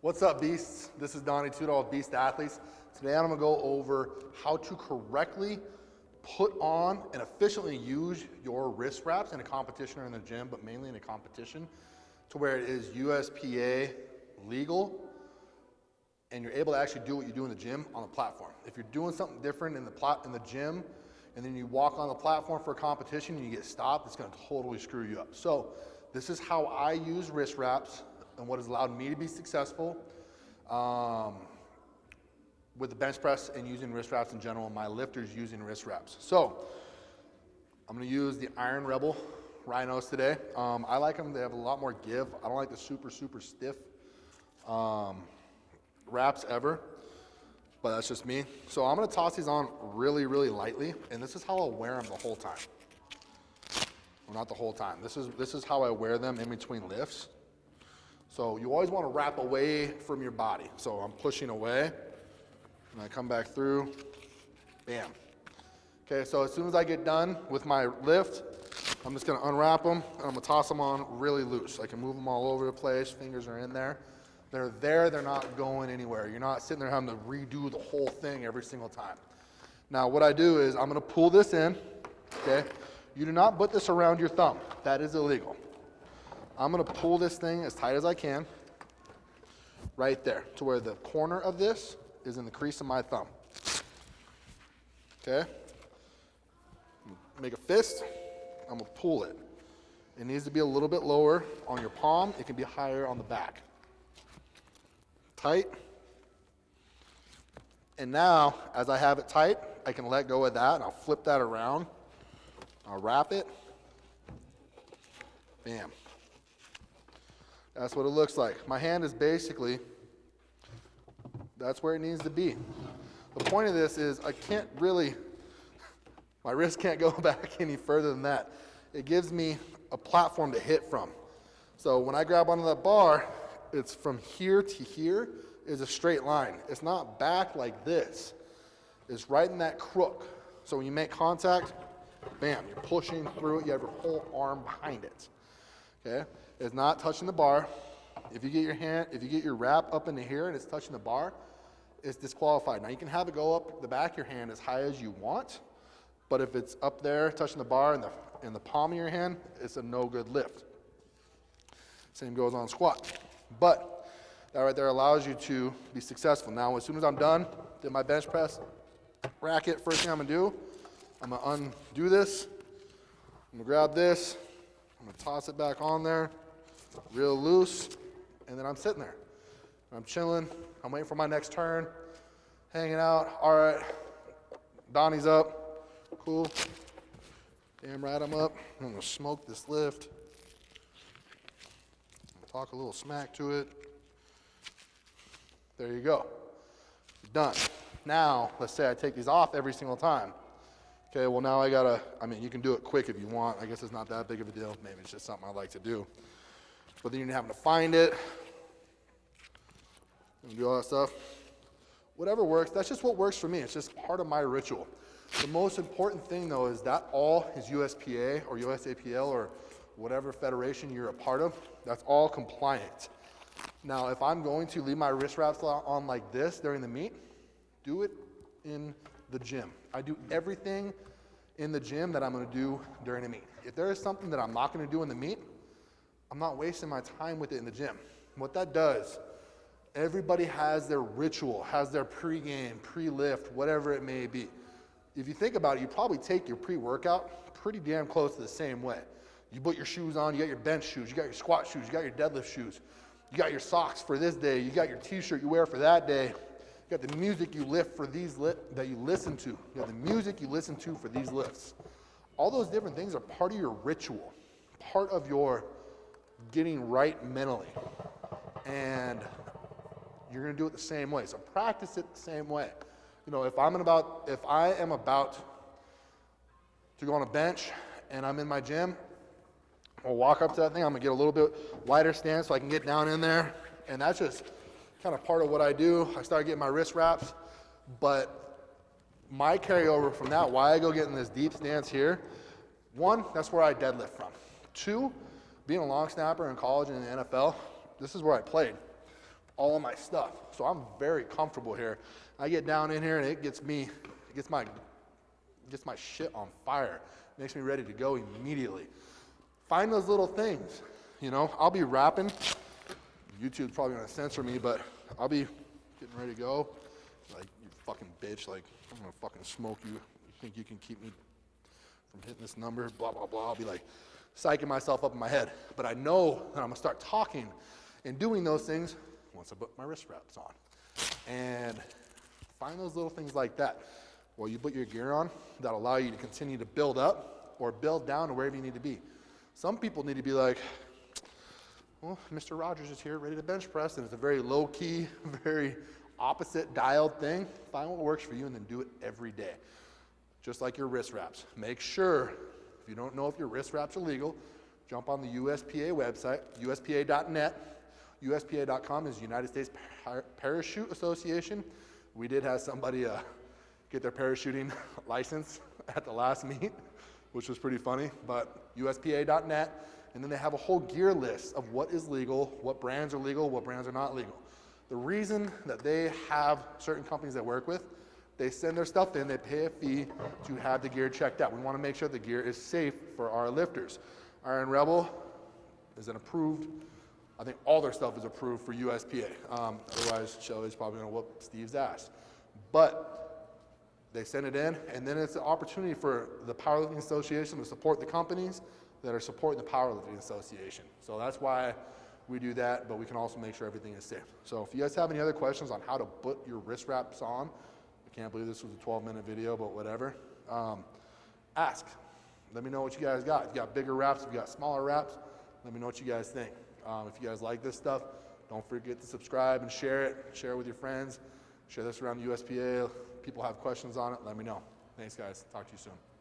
What's up, Beasts? This is Donnie Tudor with Beast Athletes. Today I'm gonna go over how to correctly put on and efficiently use your wrist wraps in a competition or in the gym, but mainly in a competition, to where it is USPA legal and you're able to actually do what you do in the gym on the platform. If you're doing something different in the gym and then you walk on the platform for a competition and you get stopped, it's gonna totally screw you up. So this is how I use wrist wraps and what has allowed me to be successful with the bench press and using wrist wraps in general, my lifters using wrist wraps. So I'm gonna use the Iron Rebel Rhinos today. I like them, they have a lot more give. I don't like the super stiff wraps ever, but that's just me. So I'm gonna toss these on really lightly, and this is how I'll wear them the whole time. Well, not the whole time. This is how I wear them in between lifts. So you always want to wrap away from your body. So I'm pushing away, and I come back through, bam. Okay, so as soon as I get done with my lift, I'm just gonna unwrap them, and I'm gonna toss them on really loose. I can move them all over the place, fingers are in there. They're there, they're not going anywhere. You're not sitting there having to redo the whole thing every single time. Now what I do is I'm gonna pull this in, okay? You do not put this around your thumb. That is illegal. I'm gonna pull this thing as tight as I can, right there, to where the corner of this is in the crease of my thumb. Okay? Make a fist, I'm gonna pull it. It needs to be a little bit lower on your palm, it can be higher on the back. Tight. And now, as I have it tight, I can let go of that and I'll flip that around. I'll wrap it. Bam. That's what it looks like. My hand is basically, that's where it needs to be. The point of this is I can't really, my wrist can't go back any further than that. It gives me a platform to hit from. So when I grab onto that bar, it's from here to here is a straight line. It's not back like this. It's right in that crook. So when you make contact, bam, you're pushing through it, you have your whole arm behind it. Okay? It's not touching the bar. If you get your wrap up into here and it's touching the bar, it's disqualified. Now you can have it go up the back of your hand as high as you want, but if it's up there touching the bar in the palm of your hand, it's a no good lift. Same goes on squat. But that right there allows you to be successful. Now as soon as I'm done, did my bench press racket, first thing I'm gonna do, I'm gonna undo this, I'm gonna grab this, I'm gonna toss it back on there, real loose, and then I'm sitting there. I'm chilling, I'm waiting for my next turn, hanging out. All right, Donnie's up, cool. Damn right I'm up. I'm gonna smoke this lift. Talk a little smack to it. There you go, done. Now, let's say I take these off every single time. Okay, well now you can do it quick if you want. I guess it's not that big of a deal. Maybe it's just something I like to do. But then you're having to find it, and do all that stuff. Whatever works, that's just what works for me. It's just part of my ritual. The most important thing though is that all is USPA or USAPL or whatever federation you're a part of, that's all compliant. Now, if I'm going to leave my wrist wraps on like this during the meet, do it in the gym. I do everything in the gym that I'm gonna do during a meet. If there is something that I'm not gonna do in the meet, I'm not wasting my time with it in the gym. What that does, everybody has their ritual, has their pre-game, pre-lift, whatever it may be. If you think about it, you probably take your pre-workout pretty damn close to the same way. You put your shoes on, you got your bench shoes, you got your squat shoes, you got your deadlift shoes, you got your socks for this day, you got your t-shirt you wear for that day, you got the music you lift for these that you listen to, you got the music you listen to for these lifts. All those different things are part of your ritual, part of your getting right mentally. And you're gonna do it the same way. So practice it the same way. You know, if I am about to go on a bench and I'm in my gym, I'll walk up to that thing, I'm gonna get a little bit wider stance so I can get down in there. And that's just kind of part of what I do. I start getting my wrist wraps, but my carryover from that, why I go get in this deep stance here, one, that's where I deadlift from. Two, being a long snapper in college and in the NFL, this is where I played. all of my stuff. So I'm very comfortable here. I get down in here and it gets my shit on fire. Makes me ready to go immediately. Find those little things, you know. I'll be rapping. YouTube's probably gonna censor me, but I'll be getting ready to go. Like, you fucking bitch, like, I'm gonna fucking smoke you. You think you can keep me from hitting this number? Blah, blah, blah. I'll be like psyching myself up in my head. But I know that I'm gonna start talking and doing those things once I put my wrist wraps on. And find those little things like that. While you put your gear on, that allow you to continue to build up or build down to wherever you need to be. Some people need to be like, well, Mr. Rogers is here ready to bench press, and it's a very low-key, very opposite dialed thing. Find what works for you and then do it every day. Just like your wrist wraps. Make sure, if you don't know if your wrist wraps are legal, jump on the USPA website, uspa.net. USPA.com is United States Parachute Association. We did have somebody get their parachuting license at the last meet, which was pretty funny, but USPA.net, and then they have a whole gear list of what is legal, what brands are legal, what brands are not legal. The reason that they have certain companies they work with, they send their stuff in, they pay a fee to have the gear checked out. We want to make sure the gear is safe for our lifters. Iron Rebel is an approved, I think all their stuff is approved for USPA. Otherwise, Shelly's probably going to whoop Steve's ass. But they send it in, and then it's an opportunity for the Powerlifting Association to support the companies that are supporting the Powerlifting Association. So that's why we do that, but we can also make sure everything is safe. So if you guys have any other questions on how to put your wrist wraps on, I can't believe this was a 12-minute video, but whatever, ask. Let me know what you guys got. If you got bigger wraps, if you got smaller wraps, let me know what you guys think. If you guys like this stuff, don't forget to subscribe and share it. Share it with your friends. Share this around the USPA. People have questions on it, let me know. Thanks, guys. Talk to you soon.